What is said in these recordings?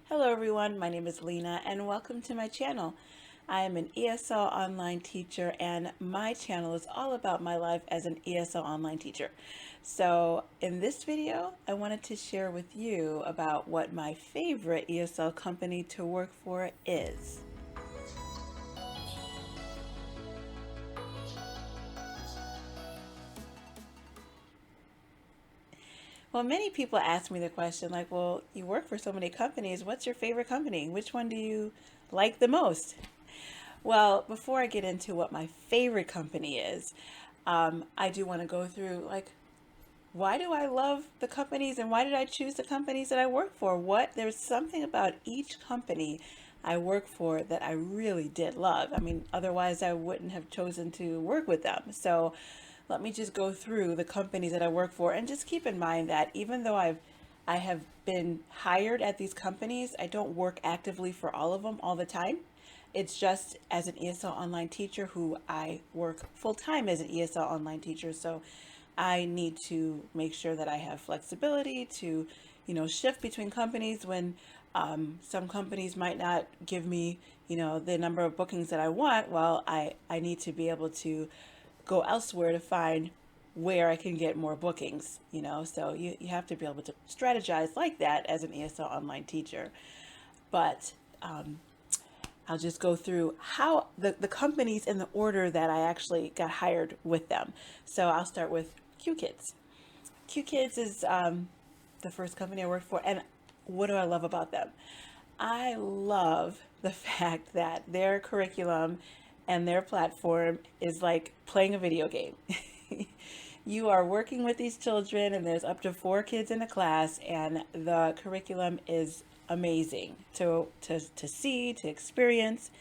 Hello everyone, my name is Lena and welcome to my channel. I am an ESL online teacher and my channel is all about my life as an ESL online teacher. So in this video, I wanted to share with you about what my favorite ESL company to work for is. Well, many people ask me the question like, well, you work for so many companies, what's your favorite company? Which one do you like the most? Well, before I get into what my favorite company is, I do want to go through like, why do I love the companies and why did I choose the companies that I work for? There's something about each company I work for that I really did love. I mean, otherwise I wouldn't have chosen to work with them. So let me just go through the companies that I work for and just keep in mind that even though I have been hired at these companies, I don't work actively for all of them all the time. It's just as an ESL online teacher who I work full time as an ESL online teacher. So I need to make sure that I have flexibility to, shift between companies when some companies might not give me, the number of bookings that I want. Well, I need to be able to go elsewhere to find where I can get more bookings, so you have to be able to strategize like that as an ESL online teacher. But I'll just go through how the companies in the order that I actually got hired with them. So I'll start with Qkids. Qkids is the first company I worked for, and what do I love about them? I love the fact that their curriculum and their platform is like playing a video game. You are working with these children, and there's up to 4 kids in a class, and the curriculum is amazing to see, to experience.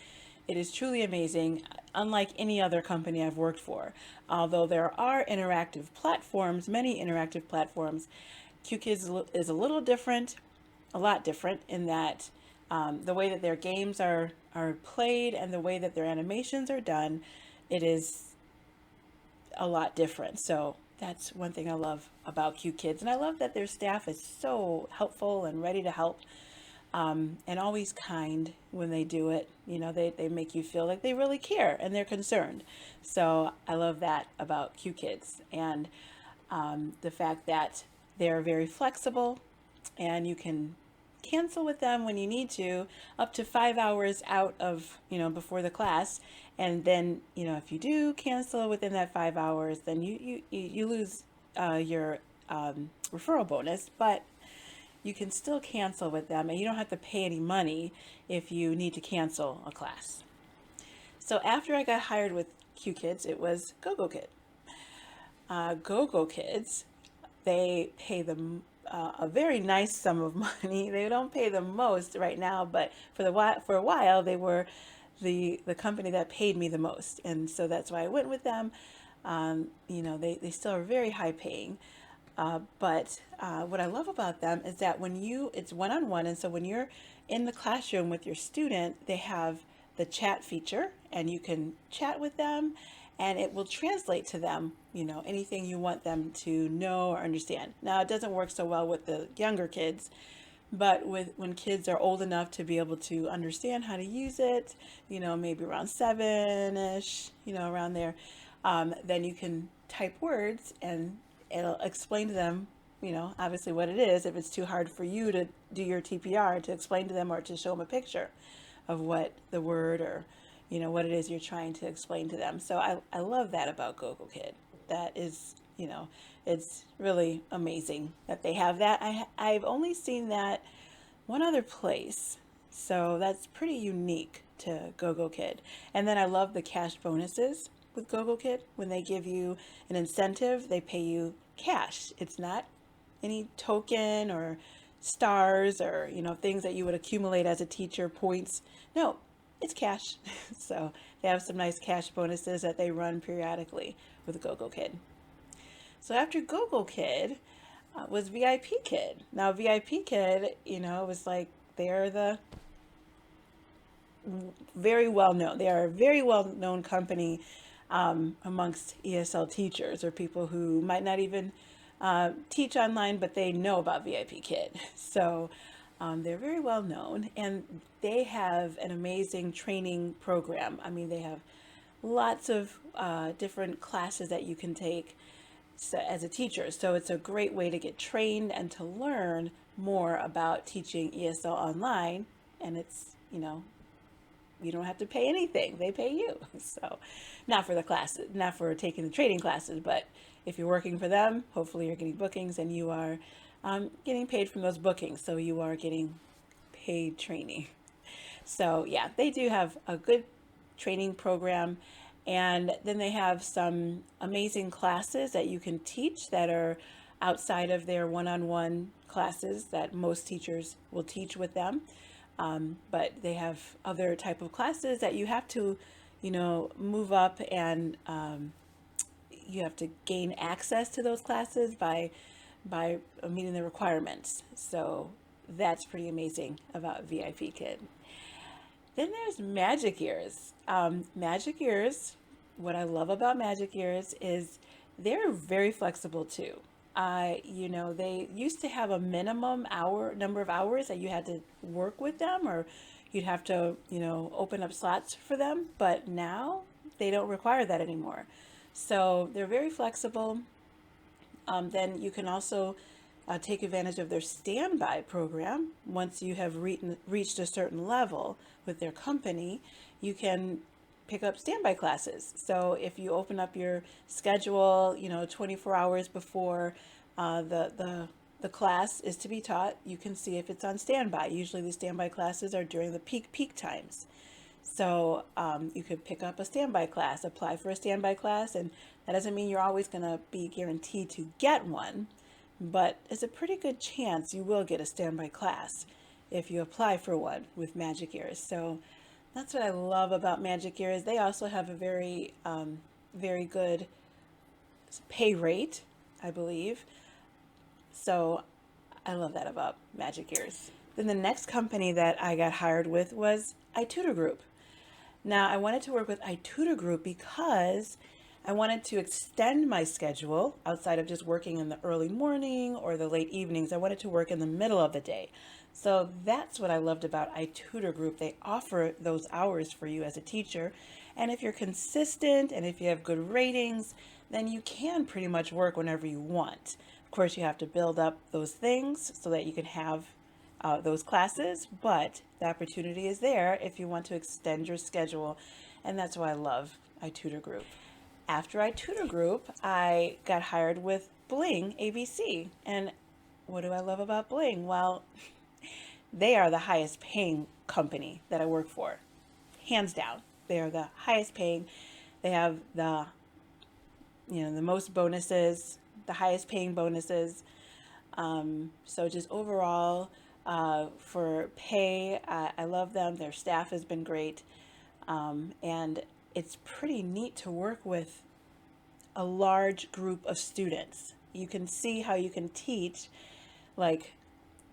It is truly amazing, unlike any other company I've worked for. Although there are interactive platforms, many interactive platforms, Qkids is a little different, a lot different in that the way that their games are played and the way that their animations are done, it is a lot different. So that's one thing I love about Qkids. And I love that their staff is so helpful and ready to help, and always kind when they do it. They make you feel like they really care and they're concerned. So I love that about Qkids. And the fact that they're very flexible and you can cancel with them when you need to, up to 5 hours out of, before the class. And then, if you do cancel within that 5 hours, then you lose your referral bonus, but you can still cancel with them and you don't have to pay any money if you need to cancel a class. So after I got hired with Qkids, it was Gogokid. Gogokids, they pay them a very nice sum of money. They don't pay the most right now, but for a while they were the company that paid me the most, and so that's why I went with them. They still are very high paying, but what I love about them is that it's one-on-one, and so when you're in the classroom with your student, they have the chat feature, and you can chat with them, and it will translate to them, anything you want them to know or understand. Now, it doesn't work so well with the younger kids, but when kids are old enough to be able to understand how to use it, maybe around 7-ish, around there, then you can type words and it'll explain to them, obviously what it is. If it's too hard for you to do your TPR to explain to them or to show them a picture of what the word or, what it is you're trying to explain to them. So I love that about Gogokid. That is, it's really amazing that they have that. I've only seen that one other place. So that's pretty unique to Gogokid. And then I love the cash bonuses with Gogokid. When they give you an incentive, they pay you cash. It's not any token or stars or, things that you would accumulate as a teacher, points. No, it's cash. So they have some nice cash bonuses that they run periodically with Gogokid. So after Gogokid was VIPKid. Now VIPKid, was like they're the very well known. They are a very well known company amongst ESL teachers or people who might not even teach online, but they know about VIPKid. So They're very well known, and they have an amazing training program. I mean, they have lots of different classes that you can take as a teacher. So it's a great way to get trained and to learn more about teaching ESL online. And it's, you don't have to pay anything. They pay you. So not for the classes, not for taking the training classes, but if you're working for them, hopefully you're getting bookings and you are getting paid from those bookings. So you are getting paid training. So yeah, they do have a good training program. And then they have some amazing classes that you can teach that are outside of their one-on-one classes that most teachers will teach with them. But they have other type of classes that you have to, move up, and you have to gain access to those classes by meeting the requirements. So that's pretty amazing about VIPKid. Then there's Magic Ears. Magic Ears, what I love about Magic Ears is they're very flexible too. They used to have a minimum number of hours that you had to work with them, or you'd have to, open up slots for them. But now they don't require that anymore. So they're very flexible. Then you can also take advantage of their standby program. Once you have reached a certain level with their company, you can pick up standby classes. So if you open up your schedule, 24 hours before the class is to be taught, you can see if it's on standby. Usually the standby classes are during the peak times. So you could pick up a standby class, apply for a standby class, and that doesn't mean you're always going to be guaranteed to get one, but it's a pretty good chance you will get a standby class if you apply for one with Magic Ears. So that's what I love about Magic Ears. They also have a very good pay rate, I believe. So I love that about Magic Ears. Then the next company that I got hired with was iTutor Group. Now, I wanted to work with iTutor Group because I wanted to extend my schedule outside of just working in the early morning or the late evenings. I wanted to work in the middle of the day. So that's what I loved about iTutor Group. They offer those hours for you as a teacher. And if you're consistent and if you have good ratings, then you can pretty much work whenever you want. Of course, you have to build up those things so that you can have those classes, but the opportunity is there if you want to extend your schedule, and that's why I love iTutor Group. After iTutor Group, I got hired with Bling ABC, and what do I love about Bling? Well, they are the highest paying company that I work for, hands down. They are the highest paying. They have the most bonuses, the highest paying bonuses. So just overall, for pay, I love them. Their staff has been great. And it's pretty neat to work with a large group of students. You can see how you can teach like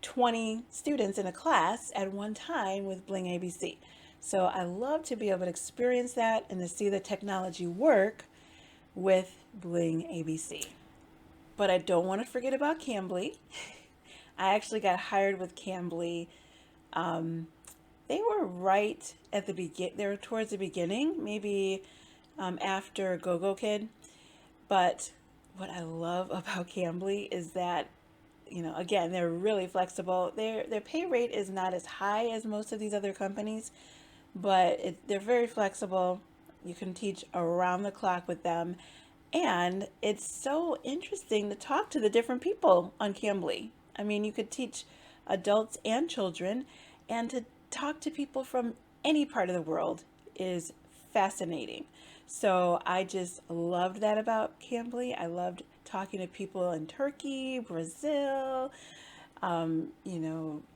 20 students in a class at one time with Bling ABC. So I love to be able to experience that and to see the technology work with Bling ABC. But I don't want to forget about Cambly. I actually got hired with Cambly. They were right at the they were towards the beginning, maybe after Gogokid. But what I love about Cambly is that, again, they're really flexible. Their pay rate is not as high as most of these other companies, but they're very flexible. You can teach around the clock with them. And it's so interesting to talk to the different people on Cambly. I mean, you could teach adults and children, and to talk to people from any part of the world is fascinating. So I just loved that about Cambly. I loved talking to people in Turkey, Brazil,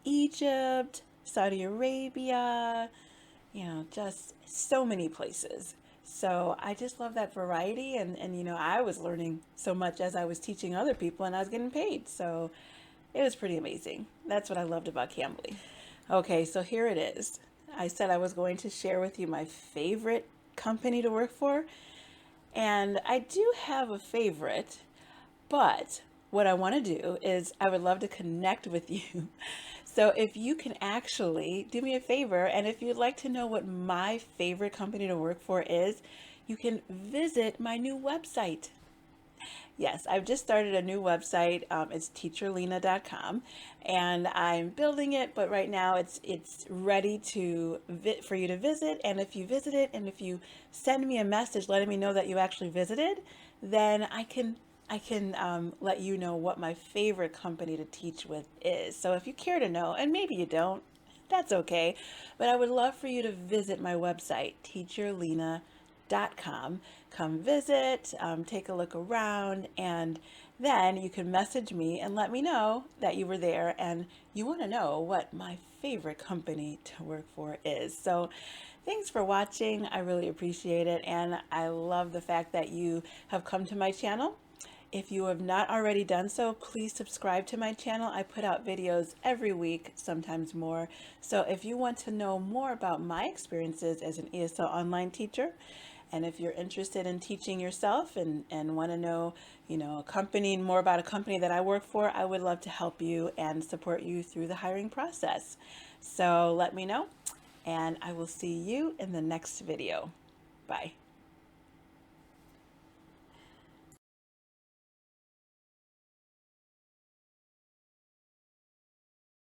Egypt, Saudi Arabia, just so many places. So I just love that variety, and I was learning so much as I was teaching other people, and I was getting paid. So it was pretty amazing. That's what I loved about Cambly. Okay, so here it is. I said I was going to share with you my favorite company to work for, and I do have a favorite, but what I want to do is I would love to connect with you So if you can actually do me a favor, and if you'd like to know what my favorite company to work for is, you can visit my new website. Yes, I've just started a new website. It's TeacherLena.com, and I'm building it. But right now, it's ready to for you to visit. And if you visit it, and if you send me a message letting me know that you actually visited, then I can let you know what my favorite company to teach with is. So if you care to know, and maybe you don't, that's okay. But I would love for you to visit my website, TeacherLena.com. Come visit, take a look around, and then you can message me and let me know that you were there and you want to know what my favorite company to work for is. So thanks for watching. I really appreciate it, and I love the fact that you have come to my channel. If you have not already done so, please subscribe to my channel. I put out videos every week, sometimes more. So if you want to know more about my experiences as an ESL online teacher, and if you're interested in teaching yourself and want to know, a company, more about a company that I work for, I would love to help you and support you through the hiring process. So let me know, and I will see you in the next video. Bye.